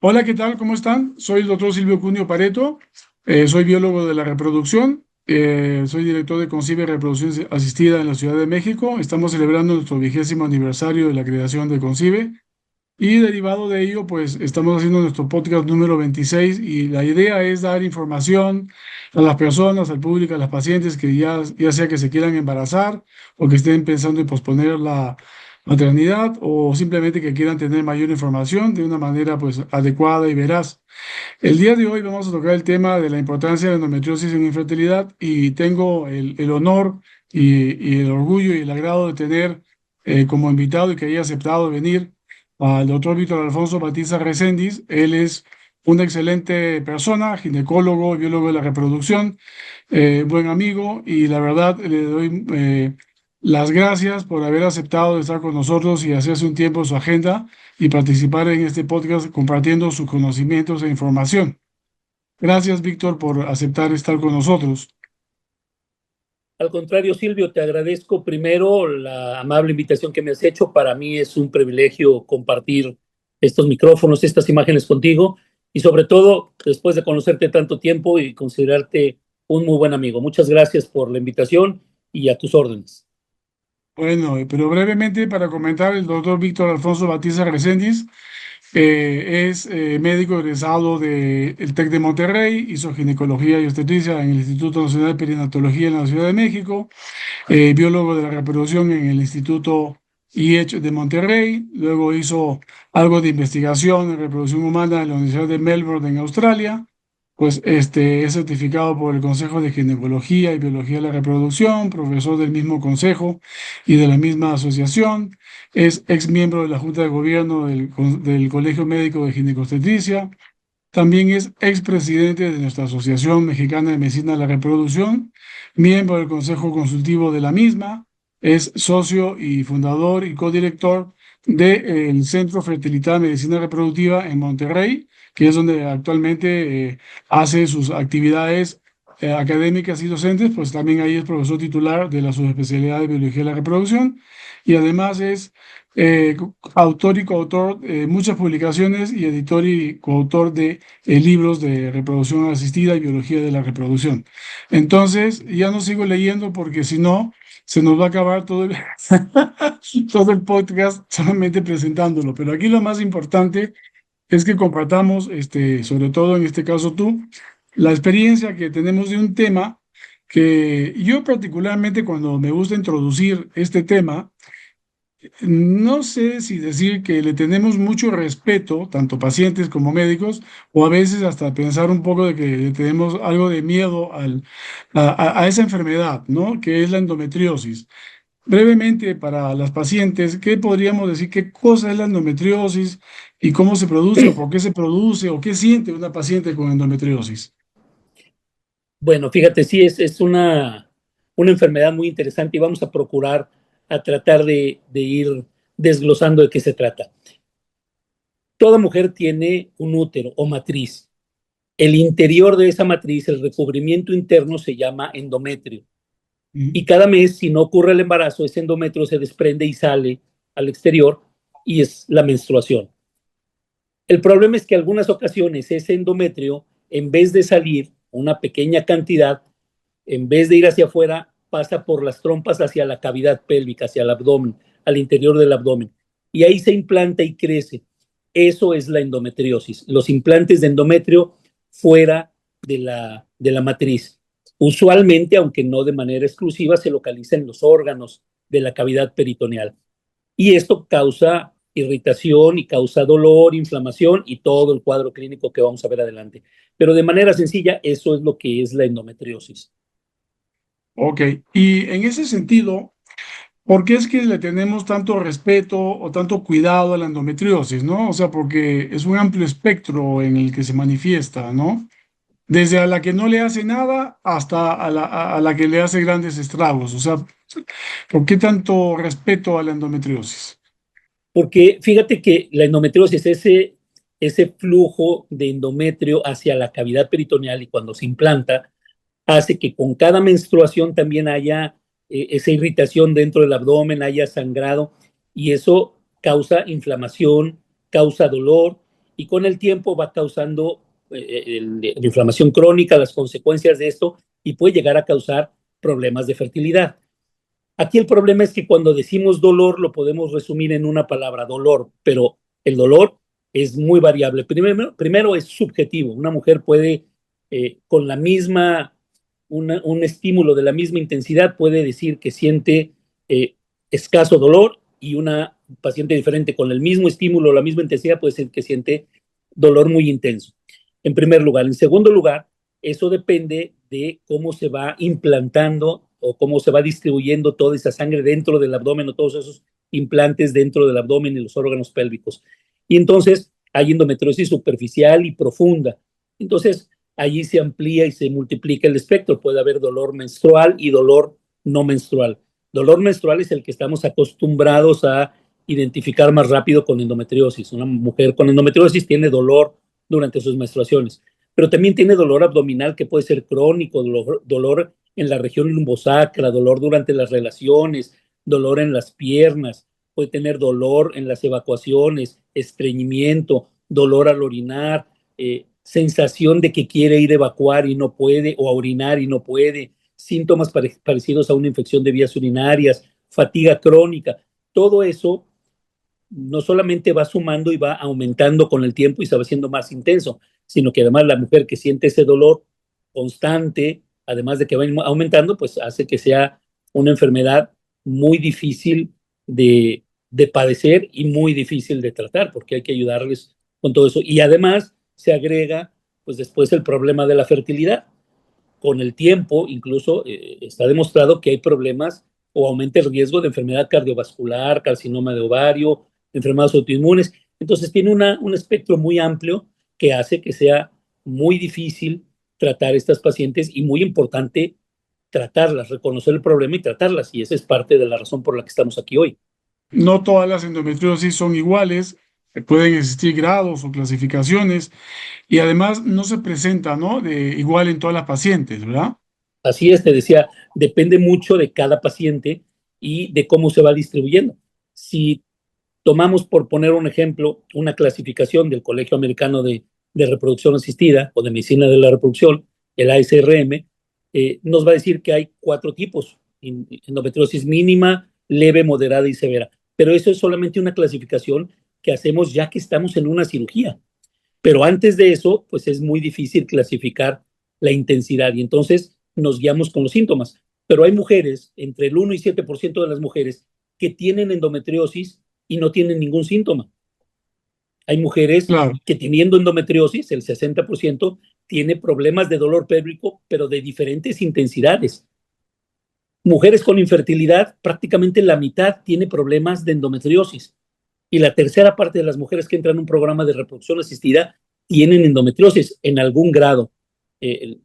Hola, ¿qué tal? ¿Cómo están? Soy el doctor Silvio Cunio Pareto, soy biólogo de la reproducción, soy director de Concibe Reproducción Asistida en la Ciudad de México. Estamos celebrando nuestro 20º aniversario de la creación de Concibe y derivado de ello, pues estamos haciendo nuestro podcast número 26 y la idea es dar información a las personas, al público, a las pacientes que ya sea que se quieran embarazar o que estén pensando en posponer la maternidad o simplemente que quieran tener mayor información de una manera pues adecuada y veraz. El día de hoy vamos a tocar el tema de la importancia de la endometriosis en infertilidad y tengo el honor y el orgullo y el agrado de tener como invitado y que haya aceptado venir al doctor Víctor Alfonso Batiza Reséndiz. Él es una excelente persona, ginecólogo, biólogo de la reproducción, buen amigo y la verdad le doy las gracias por haber aceptado estar con nosotros y hacerse un tiempo en su agenda y participar en este podcast compartiendo sus conocimientos e información. Gracias, Víctor, por aceptar estar con nosotros. Al contrario, Silvio, te agradezco primero la amable invitación que me has hecho. Para mí es un privilegio compartir estos micrófonos, estas imágenes contigo y sobre todo después de conocerte tanto tiempo y considerarte un muy buen amigo. Muchas gracias por la invitación y a tus órdenes. Bueno, pero brevemente para comentar, el doctor Víctor Alfonso Batiza Reséndiz es médico egresado del TEC de Monterrey, hizo ginecología y obstetricia en el Instituto Nacional de Perinatología en la Ciudad de México, biólogo de la reproducción en el Instituto IECH de Monterrey, luego hizo algo de investigación en reproducción humana en la Universidad de Melbourne en Australia, pues es certificado por el Consejo de Ginecología y Biología de la Reproducción, profesor del mismo consejo y de la misma asociación, es ex miembro de la Junta de Gobierno del Colegio Médico de Ginecobstetricia, también es expresidente de nuestra Asociación Mexicana de Medicina de la Reproducción, miembro del Consejo Consultivo de la misma, es socio y fundador y codirector del Centro Fertilidad Medicina Reproductiva en Monterrey, que es donde actualmente hace sus actividades académicas y docentes, pues también ahí es profesor titular de la subespecialidad de Biología de la Reproducción y además es autor y coautor de muchas publicaciones y editor y coautor de libros de reproducción asistida y biología de la reproducción. Entonces, ya no sigo leyendo porque si no, se nos va a acabar todo todo el podcast solamente presentándolo. Pero aquí lo más importante es que compartamos, sobre todo en este caso tú, la experiencia que tenemos de un tema que yo particularmente cuando me gusta introducir este tema, no sé si decir que le tenemos mucho respeto, tanto pacientes como médicos, o a veces hasta pensar un poco de que le tenemos algo de miedo a esa enfermedad, ¿no? Que es la endometriosis. Brevemente, para las pacientes, ¿qué podríamos decir? ¿Qué cosa es la endometriosis y cómo se produce o por qué se produce o qué siente una paciente con endometriosis? Bueno, fíjate, sí, es una enfermedad muy interesante y vamos a procurar a tratar de ir desglosando de qué se trata. Toda mujer tiene un útero o matriz. El interior de esa matriz, el recubrimiento interno, se llama endometrio. Mm. Y cada mes, si no ocurre el embarazo, ese endometrio se desprende y sale al exterior y es la menstruación. El problema es que en algunas ocasiones ese endometrio, en vez de salir una pequeña cantidad, en vez de ir hacia afuera, pasa por las trompas hacia la cavidad pélvica, hacia el abdomen, al interior del abdomen. Y ahí se implanta y crece. Eso es la endometriosis. Los implantes de endometrio fuera de la matriz. Usualmente, aunque no de manera exclusiva, se localiza en los órganos de la cavidad peritoneal. Y esto causa irritación y causa dolor, inflamación y todo el cuadro clínico que vamos a ver adelante. Pero de manera sencilla, eso es lo que es la endometriosis. Ok, y en ese sentido, ¿por qué es que le tenemos tanto respeto o tanto cuidado a la endometriosis, ¿no? O sea, porque es un amplio espectro en el que se manifiesta, ¿no? Desde a la que no le hace nada hasta a la que le hace grandes estragos. O sea, ¿por qué tanto respeto a la endometriosis? Porque fíjate que la endometriosis, ese flujo de endometrio hacia la cavidad peritoneal y cuando se implanta, hace que con cada menstruación también haya esa irritación dentro del abdomen, haya sangrado y eso causa inflamación, causa dolor y con el tiempo va causando la inflamación crónica, las consecuencias de esto, y puede llegar a causar problemas de fertilidad. Aquí el problema es que cuando decimos dolor lo podemos resumir en una palabra, dolor, pero el dolor es muy variable. Primero es subjetivo. Una mujer puede, con la misma, un estímulo de la misma intensidad, puede decir que siente escaso dolor, y una paciente diferente con el mismo estímulo, la misma intensidad, puede decir que siente dolor muy intenso. En primer lugar. En segundo lugar, eso depende de cómo se va implantando o cómo se va distribuyendo toda esa sangre dentro del abdomen, o todos esos implantes dentro del abdomen y los órganos pélvicos. Y entonces hay endometriosis superficial y profunda. Entonces allí se amplía y se multiplica el espectro. Puede haber dolor menstrual y dolor no menstrual. Dolor menstrual es el que estamos acostumbrados a identificar más rápido con endometriosis. Una mujer con endometriosis tiene dolor durante sus menstruaciones, pero también tiene dolor abdominal que puede ser crónico, dolor en la región lumbosacra, dolor durante las relaciones, dolor en las piernas, puede tener dolor en las evacuaciones, estreñimiento, dolor al orinar, sensación de que quiere ir a evacuar y no puede, o a orinar y no puede, síntomas parecidos a una infección de vías urinarias, fatiga crónica. Todo eso no solamente va sumando y va aumentando con el tiempo y se va haciendo más intenso, sino que además la mujer que siente ese dolor constante, además de que va aumentando, pues hace que sea una enfermedad muy difícil de padecer y muy difícil de tratar, porque hay que ayudarles con todo eso. Y además se agrega, pues después, el problema de la fertilidad. Con el tiempo, incluso está demostrado que hay problemas o aumenta el riesgo de enfermedad cardiovascular, carcinoma de ovario, enfermedades autoinmunes. Entonces tiene un espectro muy amplio que hace que sea muy difícil tratar estas pacientes, y muy importante tratarlas, reconocer el problema y tratarlas. Y esa es parte de la razón por la que estamos aquí hoy. No todas las endometriosis son iguales, pueden existir grados o clasificaciones y además no se presenta, ¿no? De igual en todas las pacientes, ¿verdad? Así es, te decía, depende mucho de cada paciente y de cómo se va distribuyendo. Si tomamos, por poner un ejemplo, una clasificación del Colegio Americano de Reproducción Asistida o de Medicina de la Reproducción, el ASRM, nos va a decir que hay 4 tipos: endometriosis mínima, leve, moderada y severa. Pero eso es solamente una clasificación que hacemos ya que estamos en una cirugía. Pero antes de eso, pues es muy difícil clasificar la intensidad, y entonces nos guiamos con los síntomas. Pero hay mujeres, entre el 1 y 7% de las mujeres, que tienen endometriosis y no tienen ningún síntoma. Hay mujeres Claro, que, teniendo endometriosis, el 60% tiene problemas de dolor pélvico, pero de diferentes intensidades. Mujeres con infertilidad, prácticamente la mitad tiene problemas de endometriosis. Y la tercera parte de las mujeres que entran en un programa de reproducción asistida tienen endometriosis en algún grado,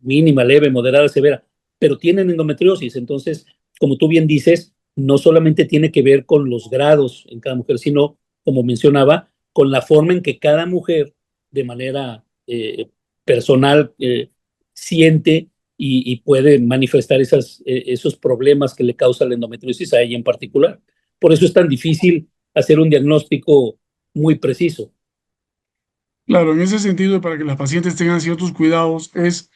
mínima, leve, moderada, severa, pero tienen endometriosis. Entonces, como tú bien dices, no solamente tiene que ver con los grados en cada mujer, sino, como mencionaba, con la forma en que cada mujer, de manera personal, siente y puede manifestar esos problemas que le causa la endometriosis a ella en particular. Por eso es tan difícil hacer un diagnóstico muy preciso. claro, en ese sentido, para que las pacientes tengan ciertos cuidados, es,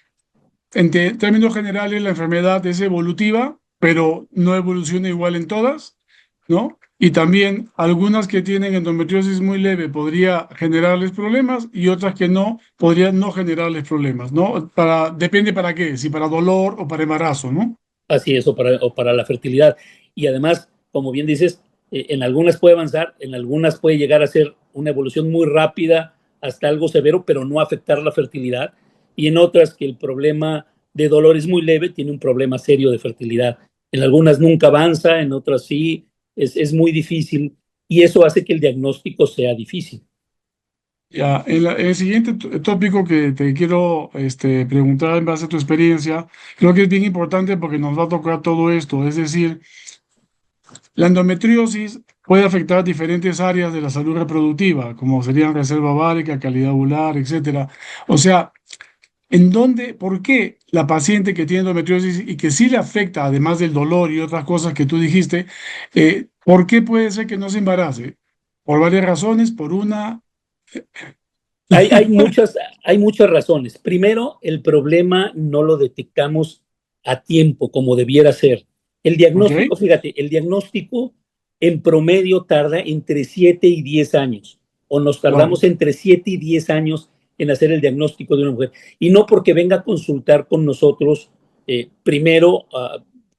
términos generales, la enfermedad es evolutiva, pero no evoluciona igual en todas, ¿no? Y también algunas que tienen endometriosis muy leve podría generarles problemas y otras que no, podrían no generarles problemas, ¿no? Depende para qué, si para dolor o para embarazo, ¿no? Así es, o para la fertilidad. Y además, como bien dices, en algunas puede avanzar, en algunas puede llegar a ser una evolución muy rápida hasta algo severo, pero no afectar la fertilidad. Y en otras que el problema de dolor es muy leve, tiene un problema serio de fertilidad. En algunas nunca avanza, en otras sí, es muy difícil, y eso hace que el diagnóstico sea difícil. Ya, en el siguiente tópico que te quiero preguntar en base a tu experiencia, creo que es bien importante porque nos va a tocar todo esto, es decir, la endometriosis puede afectar diferentes áreas de la salud reproductiva, como serían reserva ovárica, calidad ovular, etcétera. O sea, por qué la paciente que tiene endometriosis y que sí le afecta, además del dolor y otras cosas que tú dijiste, por qué puede ser que no se embarace? Por varias razones, por una, hay muchas razones. Primero, el problema no lo detectamos a tiempo como debiera ser. El ¿Ok? diagnóstico, fíjate, el diagnóstico en promedio tarda entre 7 y 10 años, o nos Wow. tardamos entre 7 y 10 años en hacer el diagnóstico de una mujer. Y no porque venga a consultar con nosotros primero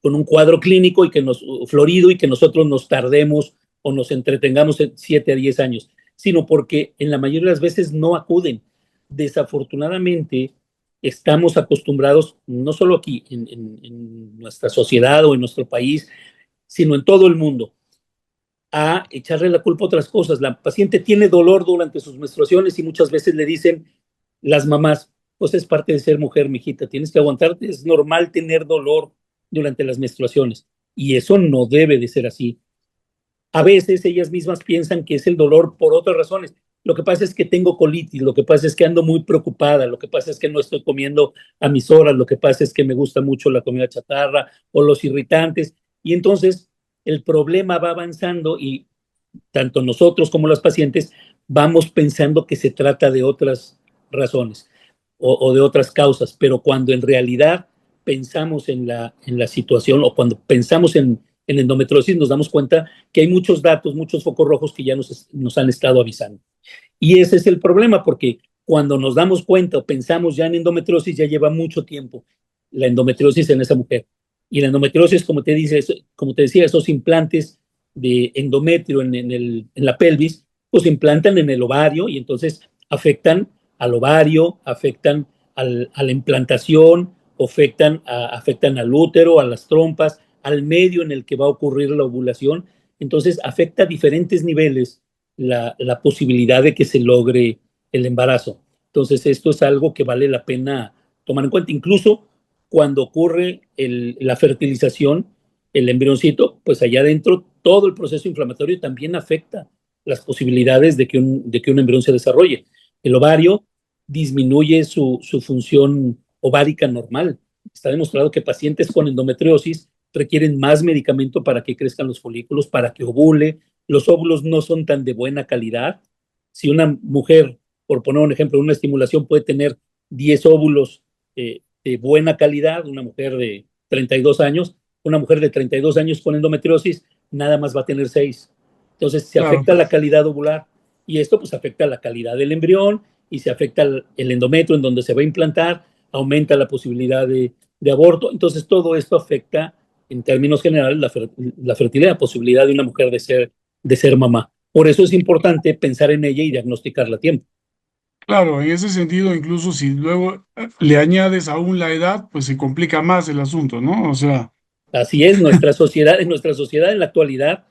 con un cuadro clínico y que nos florido y que nosotros nos tardemos o nos entretengamos en 7 a 10 años, sino porque en la mayoría de las veces no acuden. Desafortunadamente, estamos acostumbrados, no solo aquí en nuestra sociedad o en nuestro país, sino en todo el mundo, a echarle la culpa a otras cosas. La paciente tiene dolor durante sus menstruaciones y muchas veces le dicen las mamás, pues es parte de ser mujer, mijita, tienes que aguantarte, es normal tener dolor durante las menstruaciones. Y eso no debe de ser así. A veces ellas mismas piensan que es el dolor por otras razones. Lo que pasa es que tengo colitis, lo que pasa es que ando muy preocupada, lo que pasa es que no estoy comiendo a mis horas, lo que pasa es que me gusta mucho la comida chatarra o los irritantes. Y entonces el problema va avanzando y tanto nosotros como las pacientes vamos pensando que se trata de otras razones o de otras causas, pero cuando en realidad pensamos en la situación o cuando pensamos en endometriosis nos damos cuenta que hay muchos datos, muchos focos rojos que ya nos han estado avisando. Y ese es el problema, porque cuando nos damos cuenta o pensamos ya en endometriosis, ya lleva mucho tiempo la endometriosis en esa mujer. Y la endometriosis, como te decía, esos implantes de endometrio en la pelvis, pues se implantan en el ovario y entonces afectan al ovario, afectan a la implantación, afectan al útero, a las trompas, al medio en el que va a ocurrir la ovulación. Entonces afecta a diferentes niveles la posibilidad de que se logre el embarazo. Entonces, esto es algo que vale la pena tomar en cuenta. Incluso cuando ocurre la fertilización, el embrioncito, pues allá adentro todo el proceso inflamatorio también afecta las posibilidades de que un embrión se desarrolle. El ovario disminuye su función ovárica normal. Está demostrado que pacientes con endometriosis requieren más medicamento para que crezcan los folículos, para que ovule. Los óvulos no son tan de buena calidad. Si una mujer, por poner un ejemplo, una estimulación puede tener 10 óvulos de buena calidad, una mujer de 32 años, una mujer de 32 años con endometriosis nada más va a tener 6. Entonces se Claro. afecta la calidad ovular y esto pues afecta la calidad del embrión y se afecta el endometrio en donde se va a implantar, aumenta la posibilidad de aborto. Entonces todo esto afecta en términos generales la fertilidad, la posibilidad de una mujer de ser mamá. Por eso es importante pensar en ella y diagnosticarla a tiempo. Claro, en ese sentido, incluso si luego le añades aún la edad, pues se complica más el asunto, ¿no? O sea, Así es, en nuestra sociedad en la actualidad,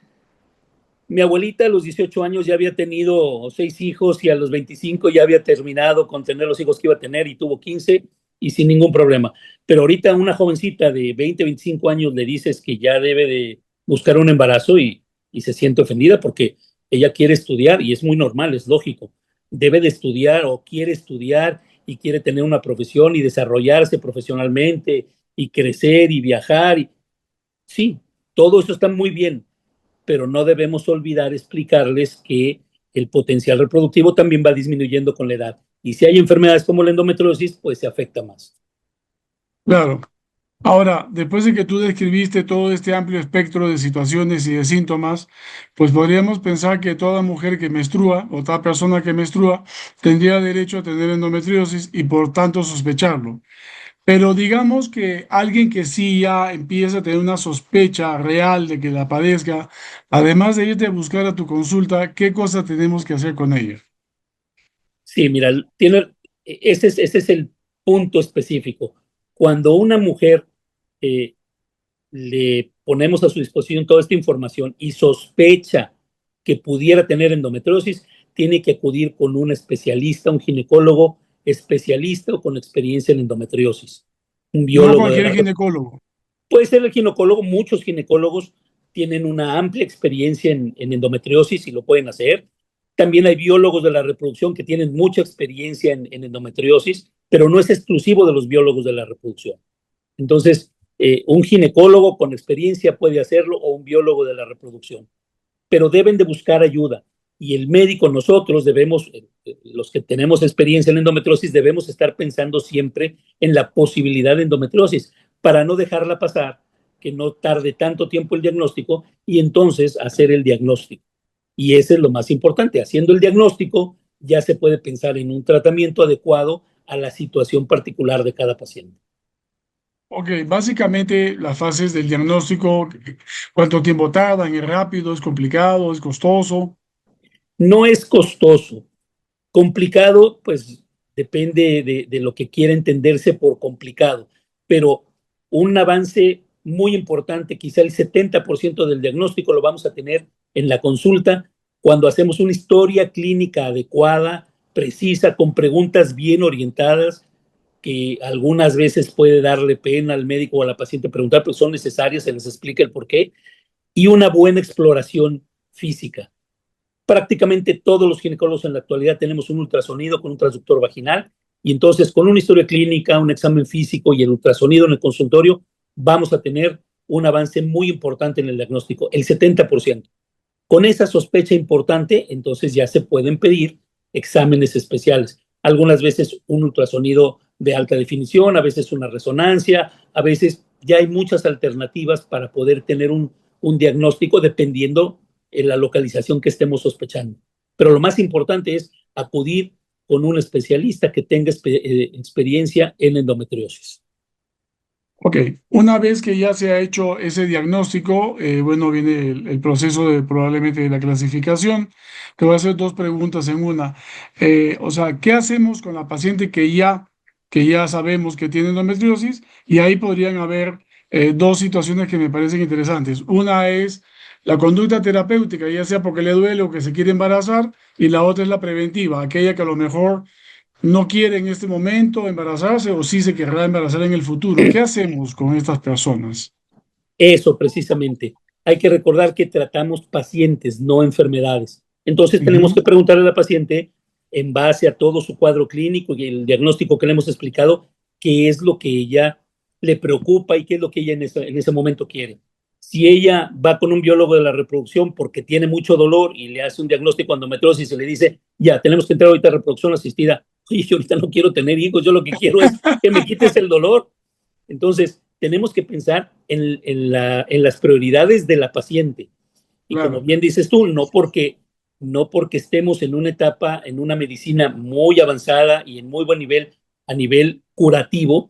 mi abuelita a los 18 años ya había tenido 6 hijos y a los 25 ya había terminado con tener los hijos que iba a tener y tuvo 15 y sin ningún problema. Pero ahorita a una jovencita de 20, 25 años le dices que ya debe de buscar un embarazo y se siente ofendida porque ella quiere estudiar y es muy normal, es lógico. Debe de estudiar o quiere estudiar y quiere tener una profesión y desarrollarse profesionalmente y crecer y viajar. Sí, todo eso está muy bien, pero no debemos olvidar explicarles que el potencial reproductivo también va disminuyendo con la edad. Y si hay enfermedades como la endometriosis, pues se afecta más. claro. Ahora, después de que tú describiste todo este amplio espectro de situaciones y de síntomas, pues podríamos pensar que toda mujer que menstrua o toda persona que menstrua tendría derecho a tener endometriosis y por tanto sospecharlo. Pero digamos que alguien que sí ya empieza a tener una sospecha real de que la padezca, además de irte a buscar a tu consulta, ¿qué cosa tenemos que hacer con ella? Sí, mira, ese es el punto específico. Cuando una mujer eh, le ponemos a su disposición toda esta información y sospecha que pudiera tener endometriosis, tiene que acudir con un especialista, un ginecólogo especialista o con experiencia en endometriosis, un No biólogo de cualquier la ginecólogo. puede ser el ginecólogo, muchos ginecólogos tienen una amplia experiencia en endometriosis y lo pueden hacer. También hay biólogos de la reproducción que tienen mucha experiencia en endometriosis, pero no es exclusivo de los biólogos de la reproducción. Entonces, un ginecólogo con experiencia puede hacerlo o un biólogo de la reproducción, pero deben de buscar ayuda. Y el médico, nosotros debemos, los que tenemos experiencia en endometriosis, debemos estar pensando siempre en la posibilidad de endometriosis para no dejarla pasar, que no tarde tanto tiempo el diagnóstico y entonces hacer el diagnóstico. Y ese es lo más importante. Haciendo el diagnóstico, ya se puede pensar en un tratamiento adecuado a la situación particular de cada paciente. Ok, básicamente las fases del diagnóstico, ¿cuánto tiempo tardan? ¿Es rápido? ¿Es complicado? ¿Es costoso? No es costoso. Complicado, pues depende de lo que quiera entenderse por complicado, pero un avance muy importante, quizá el 70% del diagnóstico lo vamos a tener en la consulta cuando hacemos una historia clínica adecuada, precisa, con preguntas bien orientadas, que algunas veces puede darle pena al médico o a la paciente preguntar, pero son necesarias, se les explica el por qué, y una buena exploración física. Prácticamente todos los ginecólogos en la actualidad tenemos un ultrasonido con un transductor vaginal y entonces con una historia clínica, un examen físico y el ultrasonido en el consultorio vamos a tener un avance muy importante en el diagnóstico, el 70%. Con esa sospecha importante, entonces ya se pueden pedir exámenes especiales. Algunas veces un ultrasonido de alta definición, a veces una resonancia, a veces ya hay muchas alternativas para poder tener un diagnóstico dependiendo en la localización que estemos sospechando. Pero lo más importante es acudir con un especialista que tenga experiencia en endometriosis. Ok, una vez que ya se ha hecho ese diagnóstico, bueno, viene el proceso de probablemente de la clasificación. Te voy a hacer dos preguntas en una. O sea, ¿qué hacemos con la paciente que ya sabemos que tiene endometriosis? Y ahí podrían haber dos situaciones que me parecen interesantes. Una es la conducta terapéutica, ya sea porque le duele o que se quiere embarazar, y la otra es la preventiva, aquella que a lo mejor no quiere en este momento embarazarse o sí se querrá embarazar en el futuro. ¿Qué hacemos con estas personas? Eso precisamente. Hay que recordar que tratamos pacientes, no enfermedades. Entonces tenemos Ujú. que preguntarle a la paciente, en base a todo su cuadro clínico y el diagnóstico que le hemos explicado, qué es lo que ella le preocupa y qué es lo que ella en ese momento quiere. Si ella va con un biólogo de la reproducción porque tiene mucho dolor y le hace un diagnóstico de endometriosis y le dice, ya, tenemos que entrar ahorita a reproducción asistida, oye, yo ahorita no quiero tener hijos, yo lo que quiero es que me quites el dolor. Entonces, tenemos que pensar en las prioridades de la paciente. Y como Claro, bien dices tú, no porque estemos en una etapa, en una medicina muy avanzada y en muy buen nivel, a nivel curativo,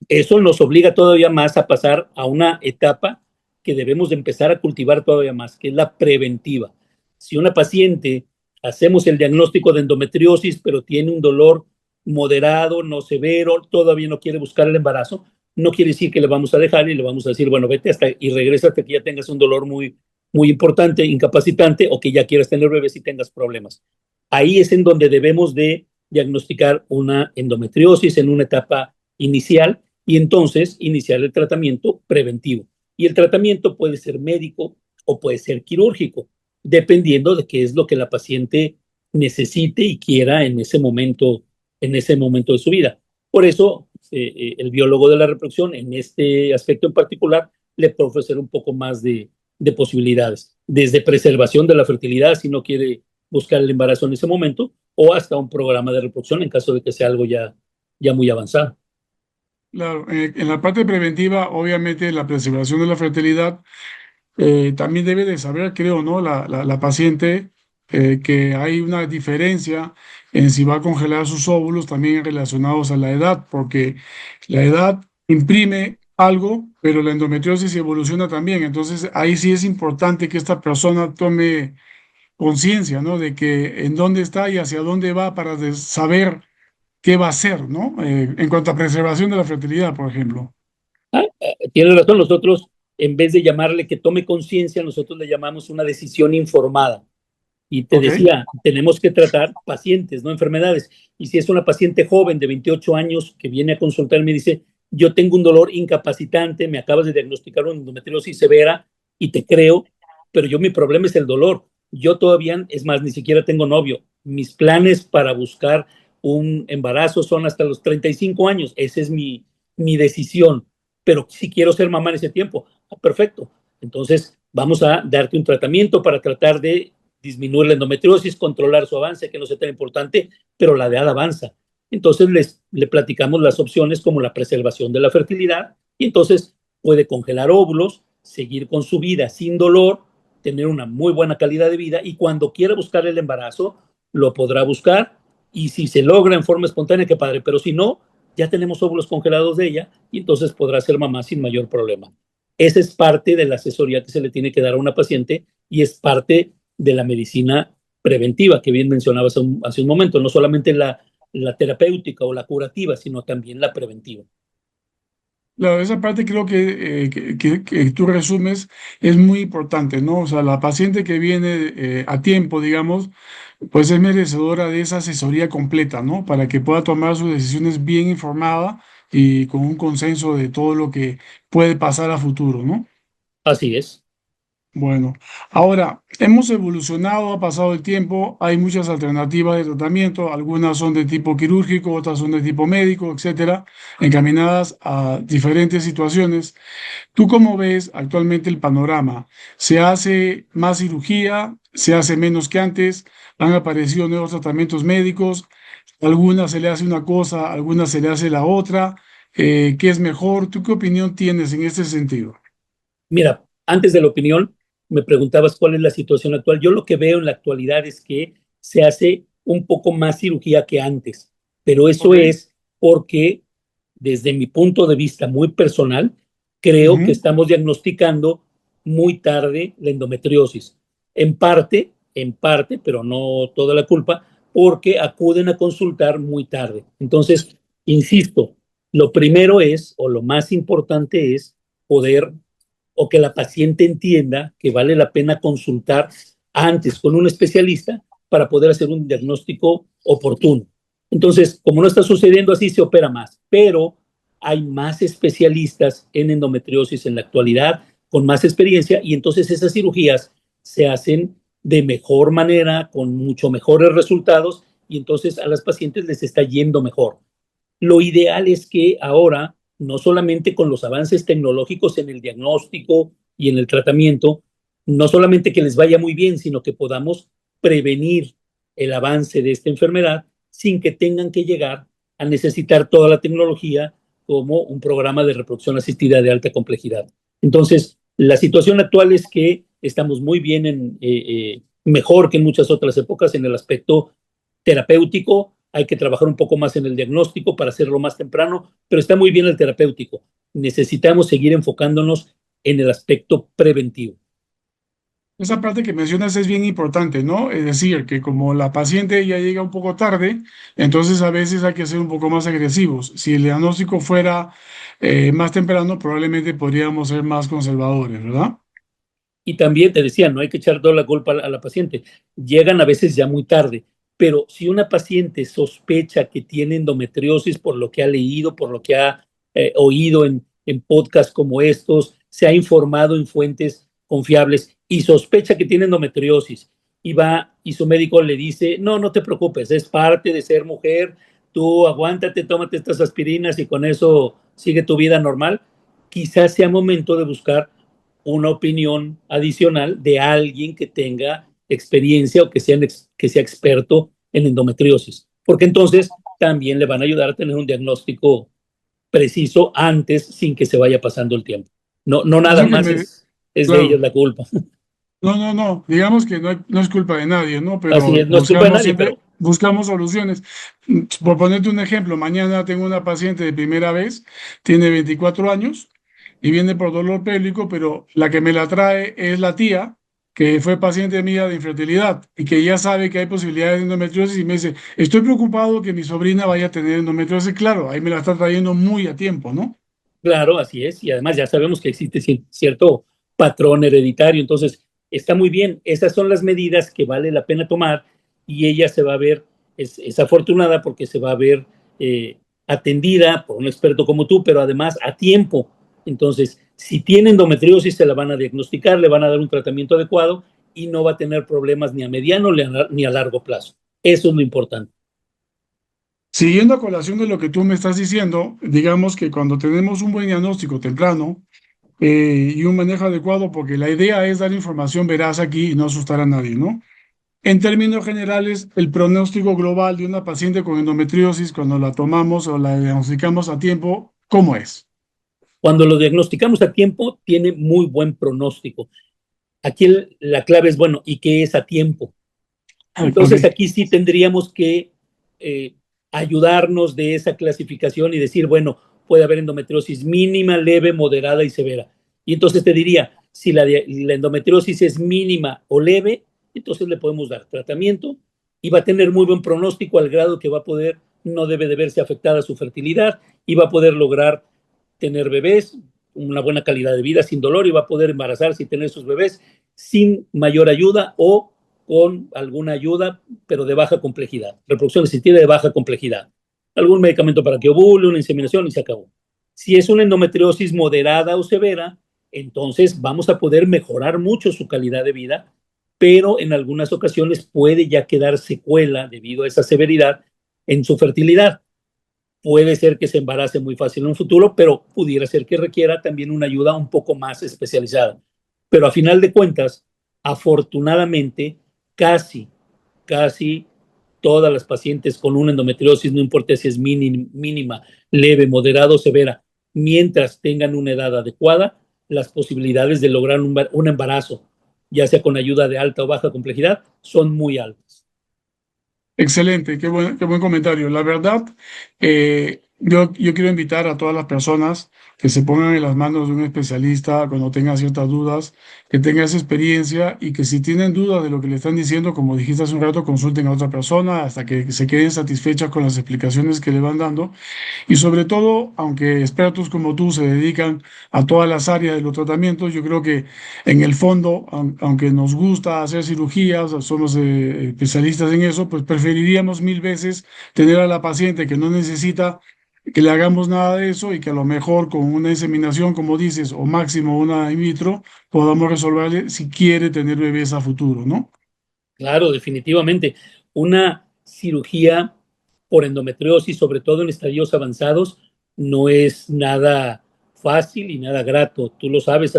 eso nos obliga todavía más a pasar a una etapa que debemos de empezar a cultivar todavía más, que es la preventiva. Si una paciente hacemos el diagnóstico de endometriosis, pero tiene un dolor moderado, no severo, todavía no quiere buscar el embarazo, no quiere decir que le vamos a dejar y le vamos a decir, bueno, vete hasta y regresa hasta que ya tengas un dolor muy importante, incapacitante, o que ya quieras tener bebés y tengas problemas. Ahí es en donde debemos de diagnosticar una endometriosis en una etapa inicial y entonces iniciar el tratamiento preventivo. Y el tratamiento puede ser médico o puede ser quirúrgico, dependiendo de qué es lo que la paciente necesite y quiera en ese momento de su vida. Por eso, el biólogo de la reproducción, en este aspecto en particular, le puede ofrecer un poco más de posibilidades, desde preservación de la fertilidad, si no quiere buscar el embarazo en ese momento, o hasta un programa de reproducción en caso de que sea algo ya muy avanzado. claro. En la parte preventiva, obviamente, la preservación de la fertilidad también debe de saber, creo, ¿no? La paciente que hay una diferencia en si va a congelar sus óvulos también relacionados a la edad, porque la edad imprime algo, pero la endometriosis evoluciona también. Entonces, ahí sí es importante que esta persona tome conciencia, ¿no? De que en dónde está y hacia dónde va para saber qué va a hacer, ¿no? En cuanto a preservación de la fertilidad, por ejemplo. Tiene razón, nosotros, en vez de llamarle que tome conciencia, nosotros le llamamos una decisión informada. Y te ¿Ok? decía, tenemos que tratar pacientes, no enfermedades. Y si es una paciente joven de 28 años que viene a consultarme y me dice, yo tengo un dolor incapacitante, me acabas de diagnosticar una endometriosis severa y te creo, pero yo mi problema es el dolor. Yo todavía, es más, ni siquiera tengo novio. Mis planes para buscar un embarazo son hasta los 35 años. Esa es mi decisión. Pero si quiero ser mamá en ese tiempo, perfecto. Entonces, vamos a darte un tratamiento para tratar de disminuir la endometriosis, controlar su avance, que no sea tan importante, pero la edad avanza. Entonces le platicamos las opciones como la preservación de la fertilidad y entonces puede congelar óvulos, seguir con su vida sin dolor, tener una muy buena calidad de vida y cuando quiera buscar el embarazo, lo podrá buscar y si se logra en forma espontánea, qué padre, pero si no, ya tenemos óvulos congelados de ella y entonces podrá ser mamá sin mayor problema. Esa es parte de la asesoría que se le tiene que dar a una paciente y es parte de la medicina preventiva que bien mencionabas hace un momento, no solamente la terapéutica o la curativa, sino también la preventiva. Claro, esa parte creo que tú resumes es muy importante, ¿no? O sea, la paciente que viene a tiempo, digamos, pues es merecedora de esa asesoría completa, ¿no? Para que pueda tomar sus decisiones bien informada y con un consenso de todo lo que puede pasar a futuro, ¿no? Así es. Bueno, ahora hemos evolucionado, ha pasado el tiempo, hay muchas alternativas de tratamiento, algunas son de tipo quirúrgico, otras son de tipo médico, etcétera, encaminadas a diferentes situaciones. ¿Tú cómo ves actualmente el panorama? ¿Se hace más cirugía? ¿Se hace menos que antes? ¿Han aparecido nuevos tratamientos médicos? ¿Algunas se le hace una cosa, algunas se le hace la otra? ¿Qué es mejor? ¿Tú qué opinión tienes en este sentido? Mira, antes de la opinión, me preguntabas cuál es la situación actual. Yo lo que veo en la actualidad es que se hace un poco más cirugía que antes, pero eso Ok. es porque, desde mi punto de vista muy personal, creo que Ujú. estamos diagnosticando muy tarde la endometriosis. En parte, pero no toda la culpa, porque acuden a consultar muy tarde. Entonces, insisto, lo primero es, o lo más importante es, poder o que la paciente entienda que vale la pena consultar antes con un especialista para poder hacer un diagnóstico oportuno. Entonces, como no está sucediendo así, se opera más, pero hay más especialistas en endometriosis en la actualidad, con más experiencia, y entonces esas cirugías se hacen de mejor manera, con mucho mejores resultados, y entonces a las pacientes les está yendo mejor. Lo ideal es que ahora, no solamente con los avances tecnológicos en el diagnóstico y en el tratamiento, no solamente que les vaya muy bien, sino que podamos prevenir el avance de esta enfermedad sin que tengan que llegar a necesitar toda la tecnología como un programa de reproducción asistida de alta complejidad. Entonces, la situación actual es que estamos muy bien, mejor que en muchas otras épocas en el aspecto terapéutico, hay que trabajar un poco más en el diagnóstico para hacerlo más temprano, pero está muy bien el terapéutico. Necesitamos seguir enfocándonos en el aspecto preventivo. Esa parte que mencionas es bien importante, ¿no? Es decir, que como la paciente ya llega un poco tarde, entonces a veces hay que ser un poco más agresivos. Si el diagnóstico fuera más temprano, probablemente podríamos ser más conservadores, ¿verdad? Y también te decía, no hay que echar toda la culpa a la paciente. Llegan a veces ya muy tarde, pero si una paciente sospecha que tiene endometriosis por lo que ha leído, por lo que ha oído en podcasts como estos, se ha informado en fuentes confiables y sospecha que tiene endometriosis y va y su médico le dice, no, no te preocupes, es parte de ser mujer, tú aguántate, tómate estas aspirinas y con eso sigue tu vida normal, quizás sea momento de buscar una opinión adicional de alguien que tenga experiencia o que sea experto en endometriosis, porque entonces también le van a ayudar a tener un diagnóstico preciso antes sin que se vaya pasando el tiempo. No, no nada Eso que más me, es de ellos claro, la culpa. no, no, no, digamos que no es culpa de nadie, ¿no? Así Pero es, no es culpa de buscamos nadie, siempre, pero buscamos soluciones. Por ponerte un ejemplo, mañana tengo una paciente de primera vez, tiene 24 años y viene por dolor pélvico, pero la que me la trae es la tía, que fue paciente mía de infertilidad y que ya sabe que hay posibilidades de endometriosis y me dice, estoy preocupado que mi sobrina vaya a tener endometriosis. Claro, ahí me la está trayendo muy a tiempo, ¿no? claro, así es. Y además ya sabemos que existe cierto patrón hereditario. Entonces, está muy bien. Esas son las medidas que vale la pena tomar y ella se va a ver, es afortunada porque se va a ver atendida por un experto como tú, pero además a tiempo. Entonces, si tiene endometriosis, se la van a diagnosticar, le van a dar un tratamiento adecuado y no va a tener problemas ni a mediano ni a largo plazo. Eso es lo importante. Siguiendo a colación de lo que tú me estás diciendo, digamos que cuando tenemos un buen diagnóstico temprano y un manejo adecuado, porque la idea es dar información veraz aquí y no asustar a nadie, ¿no? En términos generales, el pronóstico global de una paciente con endometriosis, cuando la tomamos o la diagnosticamos a tiempo, ¿cómo es? Cuando lo diagnosticamos a tiempo, tiene muy buen pronóstico. Aquí la clave es, bueno, ¿y qué es a tiempo? Ok, Entonces aquí sí tendríamos que eh, ayudarnos de esa clasificación y decir, bueno, puede haber endometriosis mínima, leve, moderada y severa. Y entonces te diría, si la endometriosis es mínima o leve, entonces le podemos dar tratamiento y va a tener muy buen pronóstico al grado que va a poder, no debe de verse afectada su fertilidad y va a poder lograr tener bebés, una buena calidad de vida sin dolor y va a poder embarazarse y tener sus bebés sin mayor ayuda o con alguna ayuda, pero de baja complejidad. Reproducción asistida de baja complejidad. Algún medicamento para que ovule, una inseminación y se acabó. Si es una endometriosis moderada o severa, entonces vamos a poder mejorar mucho su calidad de vida, pero en algunas ocasiones puede ya quedar secuela debido a esa severidad en su fertilidad. Puede ser que se embarace muy fácil en un futuro, pero pudiera ser que requiera también una ayuda un poco más especializada. Pero a final de cuentas, afortunadamente, casi, casi todas las pacientes con una endometriosis, no importa si es mínima, leve, moderada o severa, mientras tengan una edad adecuada, las posibilidades de lograr un embarazo, ya sea con ayuda de alta o baja complejidad, son muy altas. excelente, qué buen comentario. La verdad, yo quiero invitar a todas las personas que se pongan en las manos de un especialista cuando tengan ciertas dudas, que tengan esa experiencia y que si tienen dudas de lo que le están diciendo, como dijiste hace un rato, consulten a otra persona hasta que se queden satisfechas con las explicaciones que le van dando. Y sobre todo, aunque expertos como tú se dedican a todas las áreas de los tratamientos, yo creo que en el fondo, aunque nos gusta hacer cirugías, somos especialistas en eso, pues preferiríamos mil veces tener a la paciente que no necesita que le hagamos nada de eso y que a lo mejor con una inseminación, como dices, o máximo una in vitro, podamos resolverle si quiere tener bebés a futuro, ¿no? Claro, definitivamente. Una cirugía por endometriosis, sobre todo en estadios avanzados, no es nada fácil y nada grato. Tú lo sabes,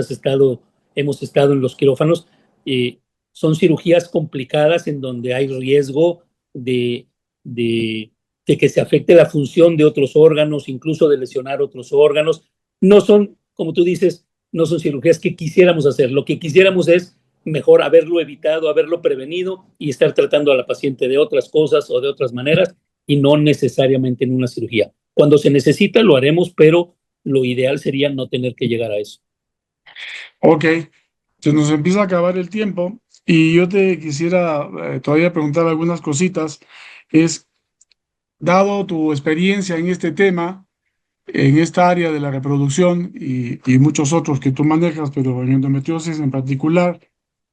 hemos estado en los quirófanos. eh, Son cirugías complicadas en donde hay riesgo de, de, de que se afecte la función de otros órganos, incluso de lesionar otros órganos. No son, como tú dices, no son cirugías que quisiéramos hacer. Lo que quisiéramos es mejor haberlo evitado, haberlo prevenido y estar tratando a la paciente de otras cosas o de otras maneras y no necesariamente en una cirugía. Cuando se necesita lo haremos, pero lo ideal sería no tener que llegar a eso. Ok, se nos empieza a acabar el tiempo y yo te quisiera todavía preguntar algunas cositas. Es, dado tu experiencia en este tema, en esta área de la reproducción y muchos otros que tú manejas, pero en endometriosis en particular,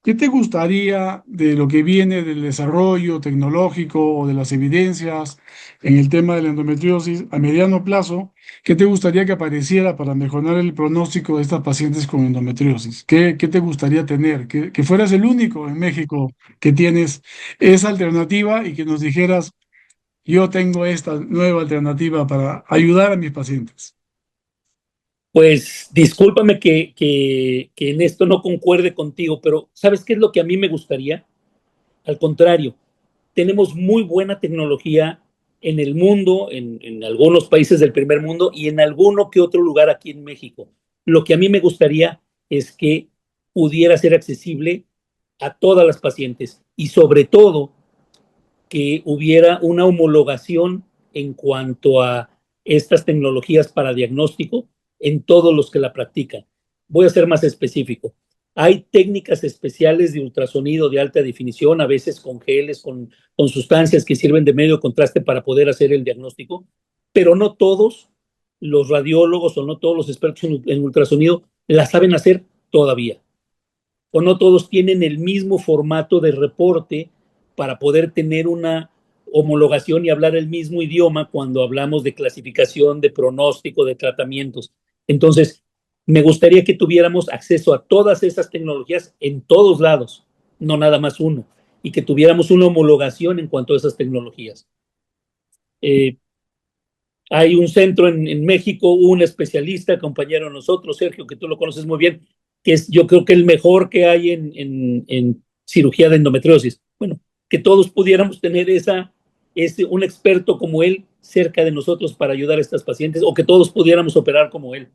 ¿qué te gustaría de lo que viene del desarrollo tecnológico o de las evidencias en el tema de la endometriosis a mediano plazo? ¿Qué te gustaría que apareciera para mejorar el pronóstico de estas pacientes con endometriosis? ¿Qué te gustaría tener? Que fueras el único en México que tienes esa alternativa y que nos dijeras, yo tengo esta nueva alternativa para ayudar a mis pacientes. Pues discúlpame que en esto no concuerde contigo, pero ¿sabes qué es lo que a mí me gustaría? Al contrario, tenemos muy buena tecnología en el mundo, en algunos países del primer mundo y en alguno que otro lugar aquí en México. Lo que a mí me gustaría es que pudiera ser accesible a todas las pacientes y sobre todo que hubiera una homologación en cuanto a estas tecnologías para diagnóstico en todos los que la practican. Voy a ser más específico. Hay técnicas especiales de ultrasonido de alta definición, a veces con geles, con sustancias que sirven de medio contraste para poder hacer el diagnóstico, pero no todos los radiólogos o no todos los expertos en ultrasonido la saben hacer todavía o no todos tienen el mismo formato de reporte para poder tener una homologación y hablar el mismo idioma cuando hablamos de clasificación, de pronóstico, de tratamientos. Entonces, me gustaría que tuviéramos acceso a todas esas tecnologías en todos lados, no nada más uno, y que tuviéramos una homologación en cuanto a esas tecnologías. Eh, Hay un centro en México, un especialista, compañero de nosotros, Sergio, que tú lo conoces muy bien, que es yo creo que el mejor que hay en cirugía de endometriosis. Bueno, que todos pudiéramos tener un experto como él cerca de nosotros para ayudar a estas pacientes, o que todos pudiéramos operar como él,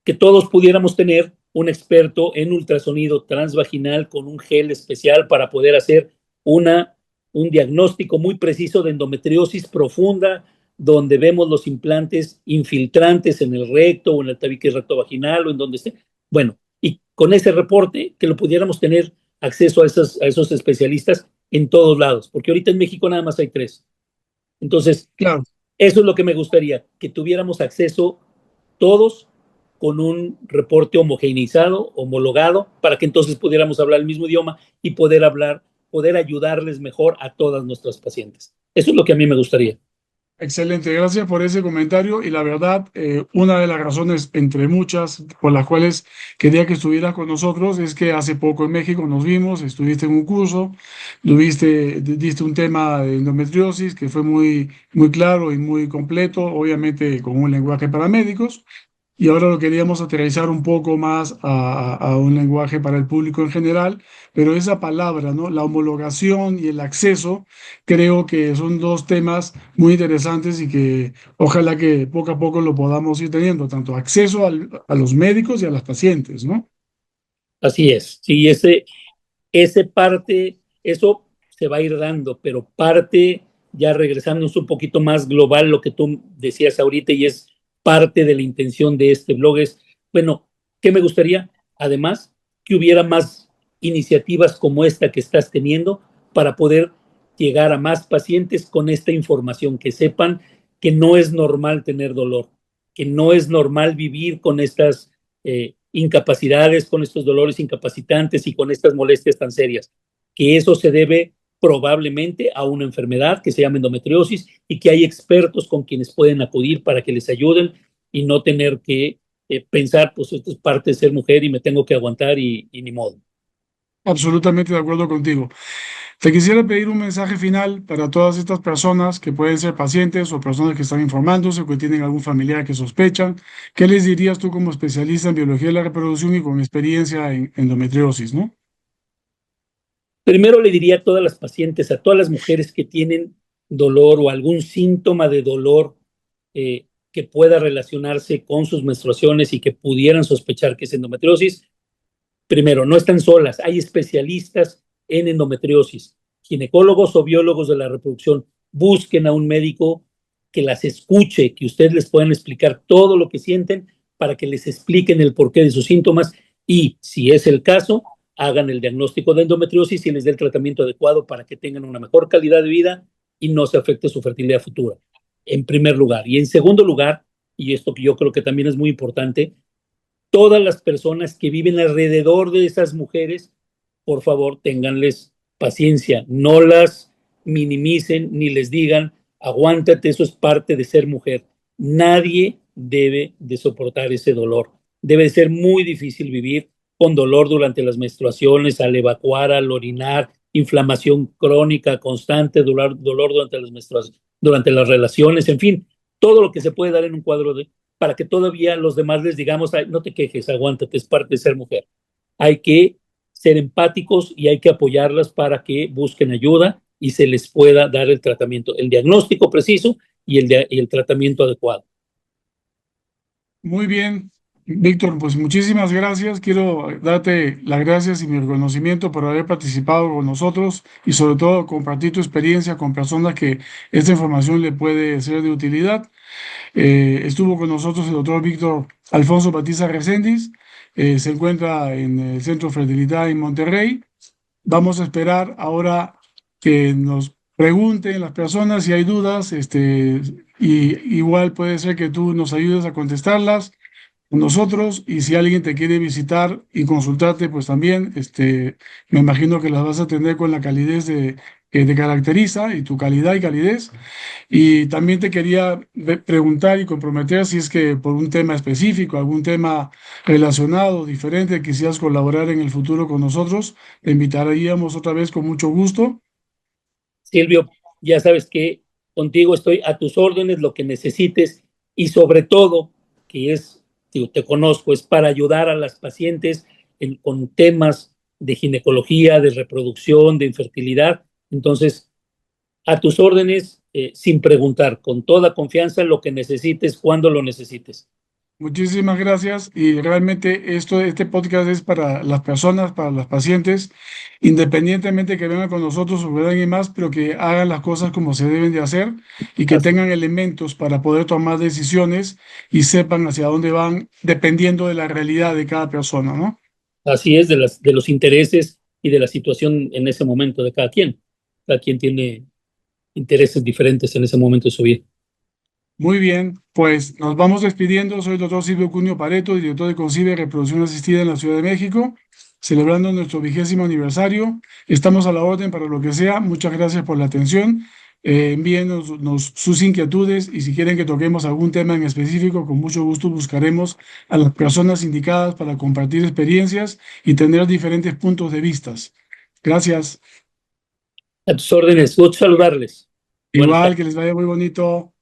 que todos pudiéramos tener un experto en ultrasonido transvaginal con un gel especial para poder hacer un diagnóstico muy preciso de endometriosis profunda, donde vemos los implantes infiltrantes en el recto o en el tabique rectovaginal o en donde esté. Bueno, y con ese reporte que lo pudiéramos tener acceso a esos especialistas en todos lados, porque ahorita en México nada más hay 3. Entonces, Claro. eso es lo que me gustaría, que tuviéramos acceso todos con un reporte homogeneizado, homologado, para que entonces pudiéramos hablar el mismo idioma y poder ayudarles mejor a todas nuestras pacientes. Eso es lo que a mí me gustaría. Excelente, gracias por ese comentario y la verdad, una de las razones entre muchas por las cuales quería que estuvieras con nosotros es que hace poco en México nos vimos, estuviste en un curso, diste un tema de endometriosis que fue muy, muy claro y muy completo, obviamente con un lenguaje para médicos. Y ahora lo queríamos aterrizar un poco más a un lenguaje para el público en general, pero esa palabra, ¿no? La homologación y el acceso, creo que son dos temas muy interesantes y que ojalá que poco a poco lo podamos ir teniendo, tanto acceso a los médicos y a las pacientes, ¿no? Así es. Sí, eso se va a ir dando, pero parte, ya regresándonos un poquito más global, lo que tú decías ahorita, y es parte de la intención de este blog, es, bueno, ¿qué me gustaría? Además, que hubiera más iniciativas como esta que estás teniendo para poder llegar a más pacientes con esta información, que sepan que no es normal tener dolor, que no es normal vivir con estas incapacidades, con estos dolores incapacitantes y con estas molestias tan serias, que eso se debe probablemente a una enfermedad que se llama endometriosis y que hay expertos con quienes pueden acudir para que les ayuden y no tener que pensar, pues esto es parte de ser mujer y me tengo que aguantar y ni modo. Absolutamente de acuerdo contigo. Te quisiera pedir un mensaje final para todas estas personas que pueden ser pacientes o personas que están informándose o que tienen algún familiar que sospechan. ¿Qué les dirías tú como especialista en biología de la reproducción y con experiencia en endometriosis, ¿no? Primero le diría a todas las pacientes, a todas las mujeres que tienen dolor o algún síntoma de dolor que pueda relacionarse con sus menstruaciones y que pudieran sospechar que es endometriosis, primero, no están solas, hay especialistas en endometriosis, ginecólogos o biólogos de la reproducción. Busquen a un médico que las escuche, que ustedes les puedan explicar todo lo que sienten para que les expliquen el porqué de sus síntomas y, si es el caso, hagan el diagnóstico de endometriosis y les dé el tratamiento adecuado para que tengan una mejor calidad de vida y no se afecte su fertilidad futura, en primer lugar. Y en segundo lugar, y esto que yo creo que también es muy importante, todas las personas que viven alrededor de esas mujeres, por favor, ténganles paciencia, no las minimicen ni les digan, aguántate, eso es parte de ser mujer. Nadie debe de soportar ese dolor. Debe de ser muy difícil vivir con dolor durante las menstruaciones, al evacuar, al orinar, inflamación crónica constante, dolor durante las menstruaciones, durante las relaciones, en fin, todo lo que se puede dar en un cuadro para que todavía los demás les digamos, "Ay, no te quejes, aguántate, es parte de ser mujer". Hay que ser empáticos y hay que apoyarlas para que busquen ayuda y se les pueda dar el tratamiento, el diagnóstico preciso y el tratamiento adecuado. Muy bien, Víctor, pues muchísimas gracias. Quiero darte las gracias y mi reconocimiento por haber participado con nosotros y sobre todo compartir tu experiencia con personas que esta información le puede ser de utilidad. Estuvo con nosotros el doctor Víctor Alfonso Batiza Reséndiz, se encuentra en el Centro de Fertilidad en Monterrey. Vamos a esperar ahora que nos pregunten las personas si hay dudas, y igual puede ser que tú nos ayudes a contestarlas con nosotros y si alguien te quiere visitar y consultarte, pues también, me imagino que las vas a tener con la calidez que te caracteriza y tu calidad y calidez. Y también te quería preguntar y comprometer si es que por un tema específico, algún tema relacionado, diferente, quisieras colaborar en el futuro con nosotros, te invitaríamos otra vez con mucho gusto. Silvio, ya sabes que contigo estoy a tus órdenes, lo que necesites y sobre todo, que es, digo, te conozco, es para ayudar a las pacientes con temas de ginecología, de reproducción, de infertilidad. Entonces, a tus órdenes, sin preguntar, con toda confianza, lo que necesites, cuando lo necesites. Muchísimas gracias y realmente este podcast es para las personas, para los pacientes, independientemente que vengan con nosotros o que vengan más, pero que hagan las cosas como se deben de hacer y que Así, tengan elementos para poder tomar decisiones y sepan hacia dónde van dependiendo de la realidad de cada persona, ¿no? así es, de los intereses y de la situación en ese momento de cada quien. Cada quien tiene intereses diferentes en ese momento de su vida. Muy bien, pues nos vamos despidiendo. Soy el doctor Silvio Cunio Pareto, director de Concibe Reproducción Asistida en la Ciudad de México, celebrando nuestro 20º aniversario. Estamos a la orden para lo que sea. Muchas gracias por la atención. Envíenos sus inquietudes y si quieren que toquemos algún tema en específico, con mucho gusto buscaremos a las personas indicadas para compartir experiencias y tener diferentes puntos de vista. Gracias. A tus órdenes, gusto saludarles. Buenas Igual, tardes. que les vaya muy bonito.